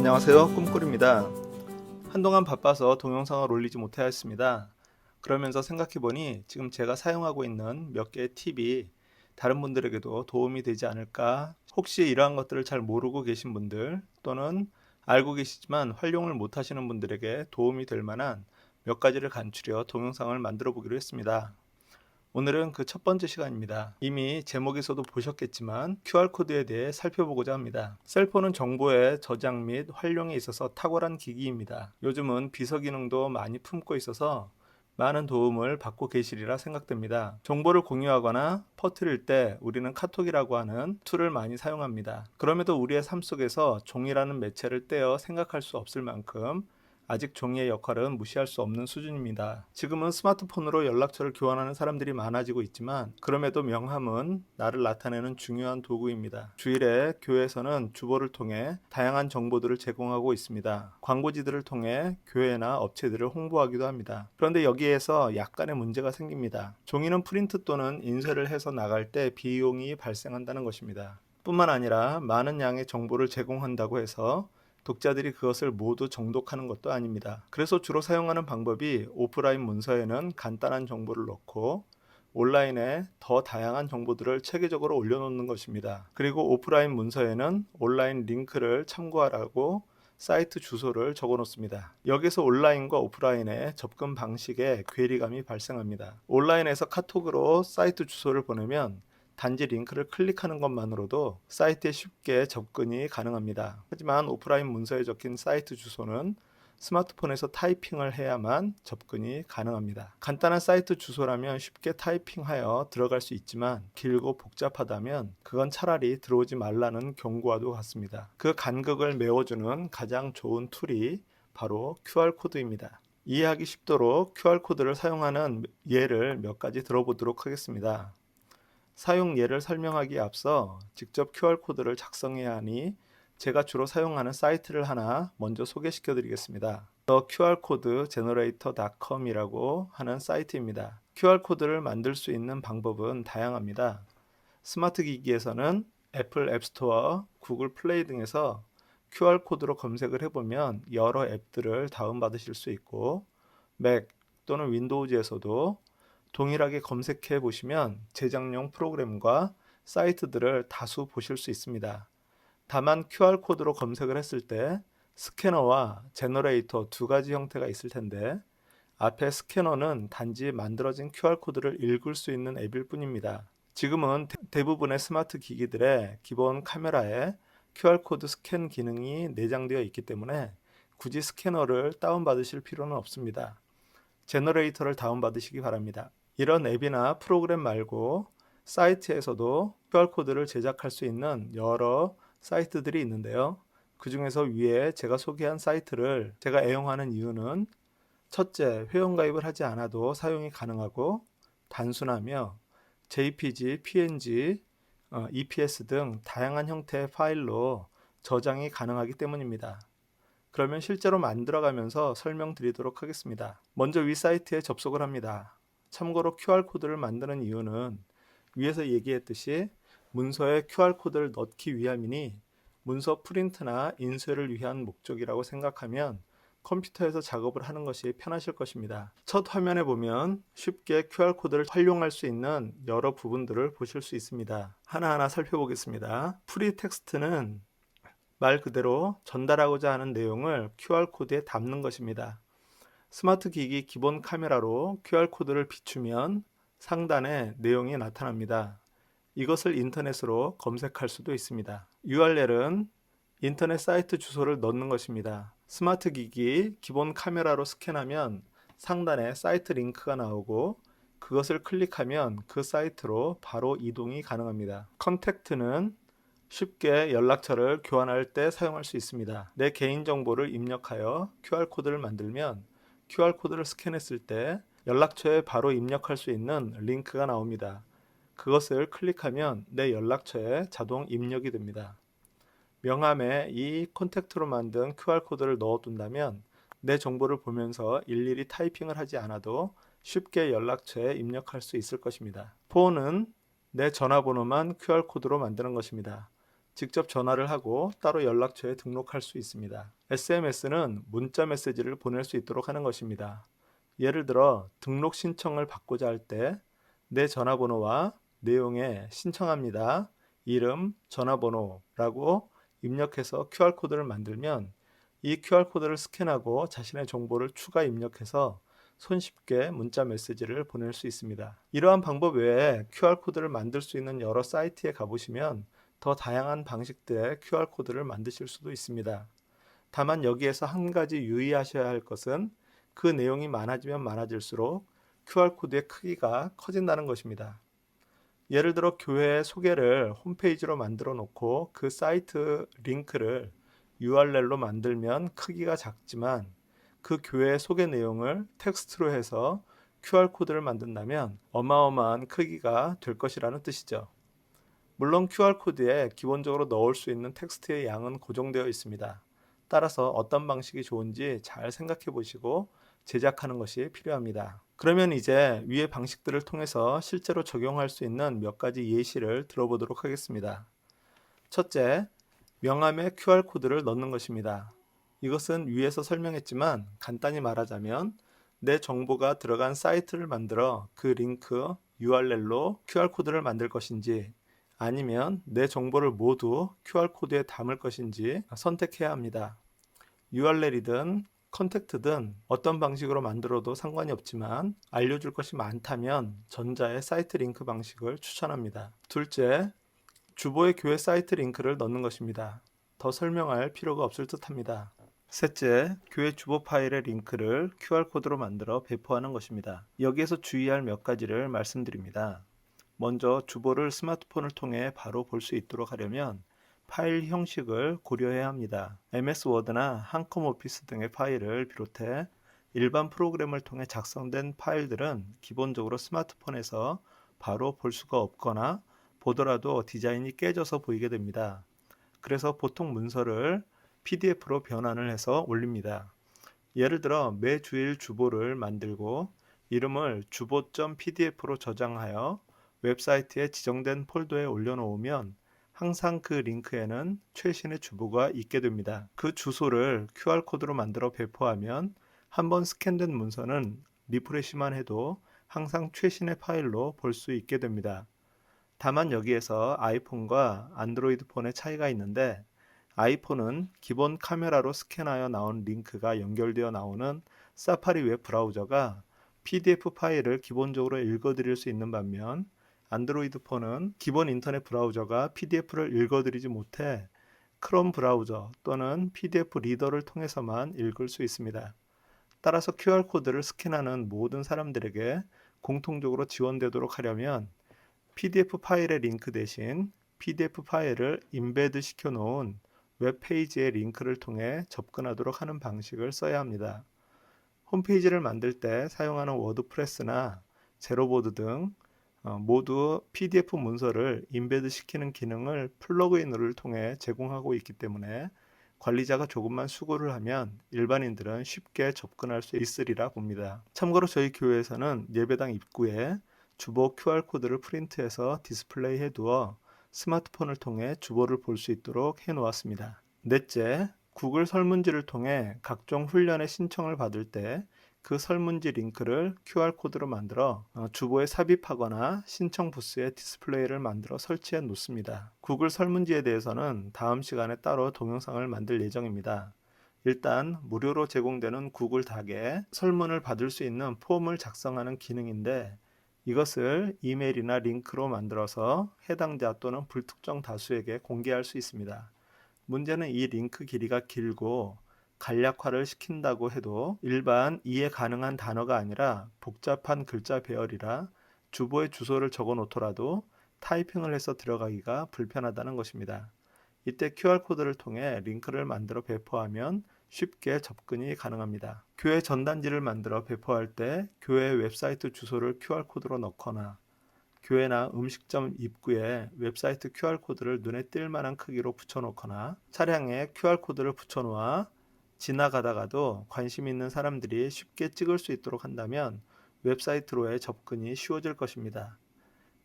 안녕하세요, 꿈꿀입니다. 한동안 바빠서 동영상을 올리지 못하였습니다. 그러면서 생각해보니 지금 제가 사용하고 있는 몇 개의 팁이 다른 분들에게도 도움이 되지 않을까. 혹시 이러한 것들을 잘 모르고 계신 분들 또는 알고 계시지만 활용을 못하시는 분들에게 도움이 될 만한 몇 가지를 간추려 동영상을 만들어 보기로 했습니다. 오늘은 그 첫 번째 시간입니다. 이미 제목에서도 보셨겠지만 QR코드에 대해 살펴보고자 합니다. 셀폰은 정보의 저장 및 활용에 있어서 탁월한 기기입니다. 요즘은 비서 기능도 많이 품고 있어서 많은 도움을 받고 계시리라 생각됩니다. 정보를 공유하거나 퍼뜨릴 때 우리는 카톡이라고 하는 툴을 많이 사용합니다. 그럼에도 우리의 삶 속에서 종이라는 매체를 떼어 생각할 수 없을 만큼 아직 종이의 역할은 무시할 수 없는 수준입니다. 지금은 스마트폰으로 연락처를 교환하는 사람들이 많아지고 있지만 그럼에도 명함은 나를 나타내는 중요한 도구입니다. 주일에 교회에서는 주보를 통해 다양한 정보들을 제공하고 있습니다. 광고지들을 통해 교회나 업체들을 홍보하기도 합니다. 그런데 여기에서 약간의 문제가 생깁니다. 종이는 프린트 또는 인쇄를 해서 나갈 때 비용이 발생한다는 것입니다. 뿐만 아니라 많은 양의 정보를 제공한다고 해서 독자들이 그것을 모두 정독하는 것도 아닙니다. 그래서 주로 사용하는 방법이 오프라인 문서에는 간단한 정보를 넣고 온라인에 더 다양한 정보들을 체계적으로 올려놓는 것입니다. 그리고 오프라인 문서에는 온라인 링크를 참고하라고 사이트 주소를 적어 놓습니다. 여기서 온라인과 오프라인의 접근 방식에 괴리감이 발생합니다. 온라인에서 카톡으로 사이트 주소를 보내면 단지 링크를 클릭하는 것만으로도 사이트에 쉽게 접근이 가능합니다. 하지만 오프라인 문서에 적힌 사이트 주소는 스마트폰에서 타이핑을 해야만 접근이 가능합니다. 간단한 사이트 주소라면 쉽게 타이핑하여 들어갈 수 있지만 길고 복잡하다면 그건 차라리 들어오지 말라는 경고와도 같습니다. 그 간극을 메워주는 가장 좋은 툴이 바로 QR코드입니다. 이해하기 쉽도록 QR코드를 사용하는 예를 몇 가지 들어보도록 하겠습니다. 사용 예를 설명하기에 앞서 직접 QR코드를 작성해야 하니 제가 주로 사용하는 사이트를 하나 먼저 소개시켜 드리겠습니다. theqrcodegenerator.com이라고 하는 사이트입니다. QR코드를 만들 수 있는 방법은 다양합니다. 스마트 기기에서는 애플 앱스토어, 구글 플레이 등에서 QR코드로 검색을 해보면 여러 앱들을 다운받으실 수 있고 맥 또는 윈도우즈에서도 동일하게 검색해 보시면 제작용 프로그램과 사이트들을 다수 보실 수 있습니다. 다만 QR코드로 검색을 했을 때 스캐너와 제너레이터 두 가지 형태가 있을 텐데 앞에 스캐너는 단지 만들어진 QR코드를 읽을 수 있는 앱일 뿐입니다. 지금은 대부분의 스마트 기기들의 기본 카메라에 QR코드 스캔 기능이 내장되어 있기 때문에 굳이 스캐너를 다운받으실 필요는 없습니다. 제너레이터를 다운받으시기 바랍니다. 이런 앱이나 프로그램 말고 사이트에서도 QR코드를 제작할 수 있는 여러 사이트들이 있는데요. 그 중에서 위에 제가 소개한 사이트를 제가 애용하는 이유는 첫째, 회원가입을 하지 않아도 사용이 가능하고 단순하며 JPG, PNG, EPS 등 다양한 형태의 파일로 저장이 가능하기 때문입니다. 그러면 실제로 만들어가면서 설명드리도록 하겠습니다. 먼저 위 사이트에 접속을 합니다. 참고로 QR코드를 만드는 이유는 위에서 얘기했듯이 문서에 QR코드를 넣기 위함이니 문서 프린트나 인쇄를 위한 목적이라고 생각하면 컴퓨터에서 작업을 하는 것이 편하실 것입니다. 첫 화면에 보면 쉽게 QR코드를 활용할 수 있는 여러 부분들을 보실 수 있습니다. 하나하나 살펴보겠습니다. 프리 텍스트는 말 그대로 전달하고자 하는 내용을 QR코드에 담는 것입니다. 스마트 기기 기본 카메라로 QR코드를 비추면 상단에 내용이 나타납니다. 이것을 인터넷으로 검색할 수도 있습니다. URL은 인터넷 사이트 주소를 넣는 것입니다. 스마트 기기 기본 카메라로 스캔하면 상단에 사이트 링크가 나오고 그것을 클릭하면 그 사이트로 바로 이동이 가능합니다. 컨택트는 쉽게 연락처를 교환할 때 사용할 수 있습니다. 내 개인정보를 입력하여 QR코드를 만들면 QR코드를 스캔했을 때 연락처에 바로 입력할 수 있는 링크가 나옵니다. 그것을 클릭하면 내 연락처에 자동 입력이 됩니다. 명함에 이 콘택트로 만든 QR코드를 넣어둔다면 내 정보를 보면서 일일이 타이핑을 하지 않아도 쉽게 연락처에 입력할 수 있을 것입니다. 폰은 내 전화번호만 QR코드로 만드는 것입니다. 직접 전화를 하고 따로 연락처에 등록할 수 있습니다. SMS는 문자 메시지를 보낼 수 있도록 하는 것입니다. 예를 들어 등록 신청을 받고자 할 때 내 전화번호와 내용에 신청합니다. 이름, 전화번호라고 입력해서 QR코드를 만들면 이 QR코드를 스캔하고 자신의 정보를 추가 입력해서 손쉽게 문자 메시지를 보낼 수 있습니다. 이러한 방법 외에 QR코드를 만들 수 있는 여러 사이트에 가보시면 더 다양한 방식들의 QR코드를 만드실 수도 있습니다. 다만 여기에서 한 가지 유의하셔야 할 것은 그 내용이 많아지면 많아질수록 QR코드의 크기가 커진다는 것입니다. 예를 들어 교회 소개를 홈페이지로 만들어 놓고 그 사이트 링크를 URL로 만들면 크기가 작지만 그 교회 소개 내용을 텍스트로 해서 QR코드를 만든다면 어마어마한 크기가 될 것이라는 뜻이죠. 물론 QR코드에 기본적으로 넣을 수 있는 텍스트의 양은 고정되어 있습니다. 따라서 어떤 방식이 좋은지 잘 생각해 보시고 제작하는 것이 필요합니다. 그러면 이제 위의 방식들을 통해서 실제로 적용할 수 있는 몇 가지 예시를 들어보도록 하겠습니다. 첫째, 명함에 QR코드를 넣는 것입니다. 이것은 위에서 설명했지만 간단히 말하자면 내 정보가 들어간 사이트를 만들어 그 링크 URL로 QR코드를 만들 것인지 아니면 내 정보를 모두 QR코드에 담을 것인지 선택해야 합니다. URL이든 컨택트든 어떤 방식으로 만들어도 상관이 없지만 알려줄 것이 많다면 전자의 사이트 링크 방식을 추천합니다. 둘째, 주보의 교회 사이트 링크를 넣는 것입니다. 더 설명할 필요가 없을 듯합니다. 셋째, 교회 주보 파일의 링크를 QR코드로 만들어 배포하는 것입니다. 여기에서 주의할 몇 가지를 말씀드립니다. 먼저 주보를 스마트폰을 통해 바로 볼 수 있도록 하려면 파일 형식을 고려해야 합니다. MS 워드나 한컴 오피스 등의 파일을 비롯해 일반 프로그램을 통해 작성된 파일들은 기본적으로 스마트폰에서 바로 볼 수가 없거나 보더라도 디자인이 깨져서 보이게 됩니다. 그래서 보통 문서를 PDF로 변환을 해서 올립니다. 예를 들어 매 주일 주보를 만들고 이름을 주보.pdf로 저장하여 웹사이트에 지정된 폴더에 올려놓으면 항상 그 링크에는 최신의 주보가 있게 됩니다. 그 주소를 QR코드로 만들어 배포하면 한번 스캔된 문서는 리프레시만 해도 항상 최신의 파일로 볼 수 있게 됩니다. 다만 여기에서 아이폰과 안드로이드 폰의 차이가 있는데 아이폰은 기본 카메라로 스캔하여 나온 링크가 연결되어 나오는 사파리 웹 브라우저가 PDF 파일을 기본적으로 읽어드릴 수 있는 반면 안드로이드 폰은 기본 인터넷 브라우저가 PDF를 읽어드리지 못해 크롬 브라우저 또는 PDF 리더를 통해서만 읽을 수 있습니다. 따라서 QR코드를 스캔하는 모든 사람들에게 공통적으로 지원되도록 하려면 PDF 파일의 링크 대신 PDF 파일을 임베드 시켜 놓은 웹페이지의 링크를 통해 접근하도록 하는 방식을 써야 합니다. 홈페이지를 만들 때 사용하는 워드프레스나 제로보드 등 모두 PDF 문서를 임베드 시키는 기능을 플러그인을 통해 제공하고 있기 때문에 관리자가 조금만 수고를 하면 일반인들은 쉽게 접근할 수 있으리라 봅니다. 참고로 저희 교회에서는 예배당 입구에 주보 QR코드를 프린트해서 디스플레이해 두어 스마트폰을 통해 주보를 볼 수 있도록 해 놓았습니다. 넷째, 구글 설문지를 통해 각종 훈련의 신청을 받을 때 그 설문지 링크를 QR코드로 만들어 주보에 삽입하거나 신청 부스에 디스플레이를 만들어 설치해 놓습니다. 구글 설문지에 대해서는 다음 시간에 따로 동영상을 만들 예정입니다. 일단 무료로 제공되는 구글 닥에 설문을 받을 수 있는 폼을 작성하는 기능인데 이것을 이메일이나 링크로 만들어서 해당자 또는 불특정 다수에게 공개할 수 있습니다. 문제는 이 링크 길이가 길고 간략화를 시킨다고 해도 일반 이해 가능한 단어가 아니라 복잡한 글자 배열이라 주보에 주소를 적어 놓더라도 타이핑을 해서 들어가기가 불편하다는 것입니다. 이때 QR코드를 통해 링크를 만들어 배포하면 쉽게 접근이 가능합니다. 교회 전단지를 만들어 배포할 때 교회 웹사이트 주소를 QR코드로 넣거나 교회나 음식점 입구에 웹사이트 QR코드를 눈에 띌 만한 크기로 붙여놓거나 차량에 QR코드를 붙여놓아 지나가다가도 관심 있는 사람들이 쉽게 찍을 수 있도록 한다면 웹사이트로의 접근이 쉬워질 것입니다.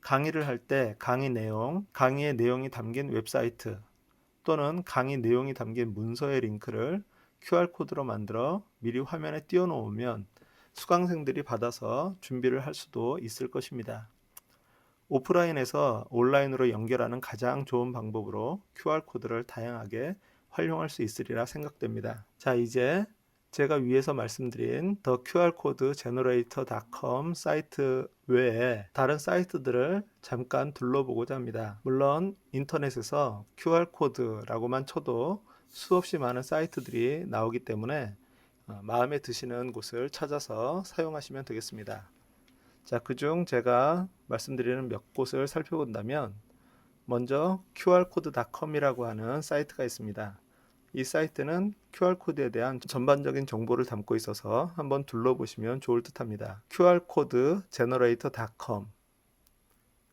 강의를 할 때 강의의 내용이 담긴 웹사이트 또는 강의 내용이 담긴 문서의 링크를 QR코드로 만들어 미리 화면에 띄워놓으면 수강생들이 받아서 준비를 할 수도 있을 것입니다. 오프라인에서 온라인으로 연결하는 가장 좋은 방법으로 QR코드를 다양하게 활용할 수 있으리라 생각됩니다. 자, 이제 제가 위에서 말씀드린 The QRcode Generator.com 사이트 외에 다른 사이트들을 잠깐 둘러보고자 합니다. 물론 인터넷에서 QR코드라고만 쳐도 수없이 많은 사이트들이 나오기 때문에 마음에 드시는 곳을 찾아서 사용하시면 되겠습니다. 자, 그중 제가 말씀드리는 몇 곳을 살펴본다면 먼저 qrcode.com이라고 하는 사이트가 있습니다. 이 사이트는 QR코드에 대한 전반적인 정보를 담고 있어서 한번 둘러보시면 좋을 듯 합니다. qrcodegenerator.com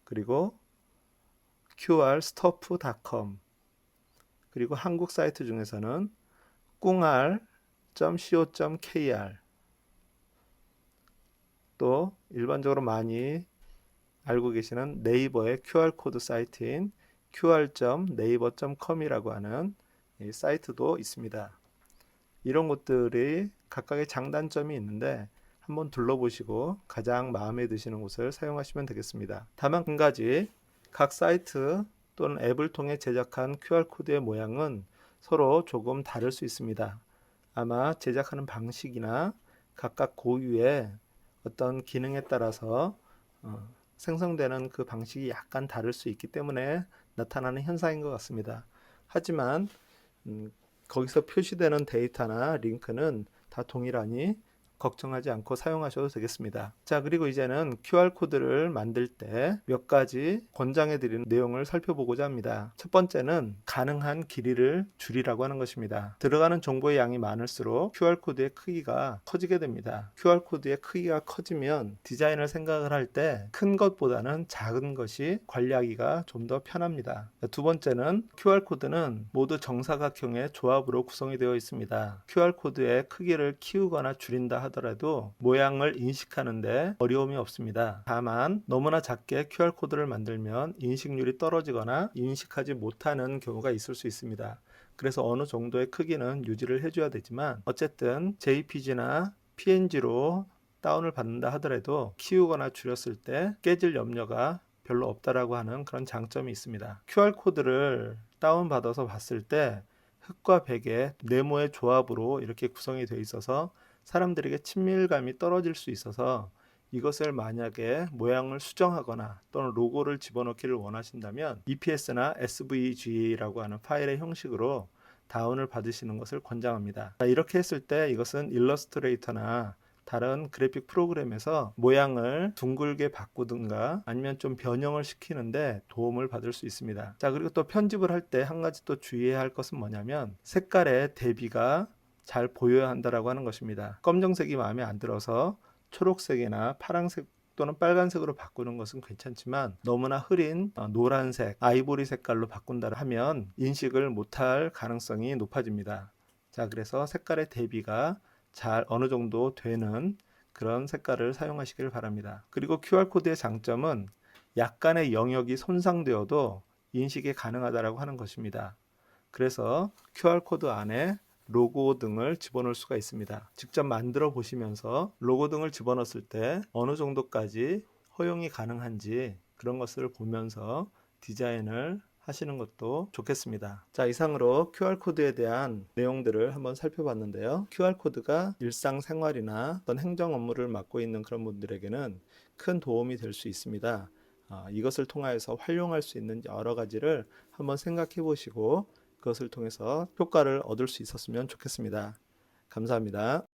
그리고 qrstuff.com 그리고 한국 사이트 중에서는 꿍알.co.kr 또 일반적으로 많이 알고 계시는 네이버의 QR코드 사이트인 qr.naver.com이라고 하는 이 사이트도 있습니다. 이런 곳들이 각각의 장단점이 있는데 한번 둘러보시고 가장 마음에 드시는 곳을 사용하시면 되겠습니다. 다만 한 가지, 각 사이트 또는 앱을 통해 제작한 QR코드의 모양은 서로 조금 다를 수 있습니다. 아마 제작하는 방식이나 각각 고유의 어떤 기능에 따라서 생성되는 그 방식이 약간 다를 수 있기 때문에 나타나는 현상인 것 같습니다. 하지만 거기서 표시되는 데이터나 링크는 다 동일하니 걱정하지 않고 사용하셔도 되겠습니다. 자, 그리고 이제는 QR코드를 만들 때 몇 가지 권장해 드리는 내용을 살펴보고자 합니다. 첫 번째는 가능한 길이를 줄이라고 하는 것입니다. 들어가는 정보의 양이 많을수록 QR코드의 크기가 커지게 됩니다. QR코드의 크기가 커지면 디자인을 생각을 할 때 큰 것보다는 작은 것이 관리하기가 좀 더 편합니다. 두 번째는 QR코드는 모두 정사각형의 조합으로 구성이 되어 있습니다. QR코드의 크기를 키우거나 줄인다 하더라도 모양을 인식하는데 어려움이 없습니다. 다만 너무나 작게 QR코드를 만들면 인식률이 떨어지거나 인식하지 못하는 경우가 있을 수 있습니다. 그래서 어느 정도의 크기는 유지를 해줘야 되지만 어쨌든 JPG나 PNG로 다운을 받는다 하더라도 키우거나 줄였을 때 깨질 염려가 별로 없다라고 하는 그런 장점이 있습니다. QR코드를 다운받아서 봤을 때 흙과 백의 네모의 조합으로 이렇게 구성이 되어 있어서 사람들에게 친밀감이 떨어질 수 있어서 이것을 만약에 모양을 수정하거나 또는 로고를 집어넣기를 원하신다면 EPS나 SVG라고 하는 파일의 형식으로 다운을 받으시는 것을 권장합니다. 이렇게 했을 때 이것은 일러스트레이터나 다른 그래픽 프로그램에서 모양을 둥글게 바꾸든가 아니면 좀 변형을 시키는데 도움을 받을 수 있습니다. 자, 그리고 또 편집을 할 때 한 가지 또 주의해야 할 것은 뭐냐면 색깔의 대비가 잘 보여야 한다라고 하는 것입니다. 검정색이 마음에 안 들어서 초록색이나 파란색 또는 빨간색으로 바꾸는 것은 괜찮지만 너무나 흐린 노란색, 아이보리 색깔로 바꾼다 하면 인식을 못할 가능성이 높아집니다. 자, 그래서 색깔의 대비가 잘 어느 정도 되는 그런 색깔을 사용하시길 바랍니다. 그리고 QR코드의 장점은 약간의 영역이 손상되어도 인식이 가능하다고 하는 것입니다. 그래서 QR코드 안에 로고 등을 집어넣을 수가 있습니다. 직접 만들어 보시면서 로고 등을 집어넣었을 때 어느 정도까지 허용이 가능한지 그런 것을 보면서 디자인을 하시는 것도 좋겠습니다. 자, 이상으로 QR코드에 대한 내용들을 한번 살펴봤는데요. QR코드가 일상생활이나 어떤 행정 업무를 맡고 있는 그런 분들에게는 큰 도움이 될 수 있습니다. 이것을 통하여서 활용할 수 있는 여러 가지를 한번 생각해 보시고 그것을 통해서 효과를 얻을 수 있었으면 좋겠습니다. 감사합니다.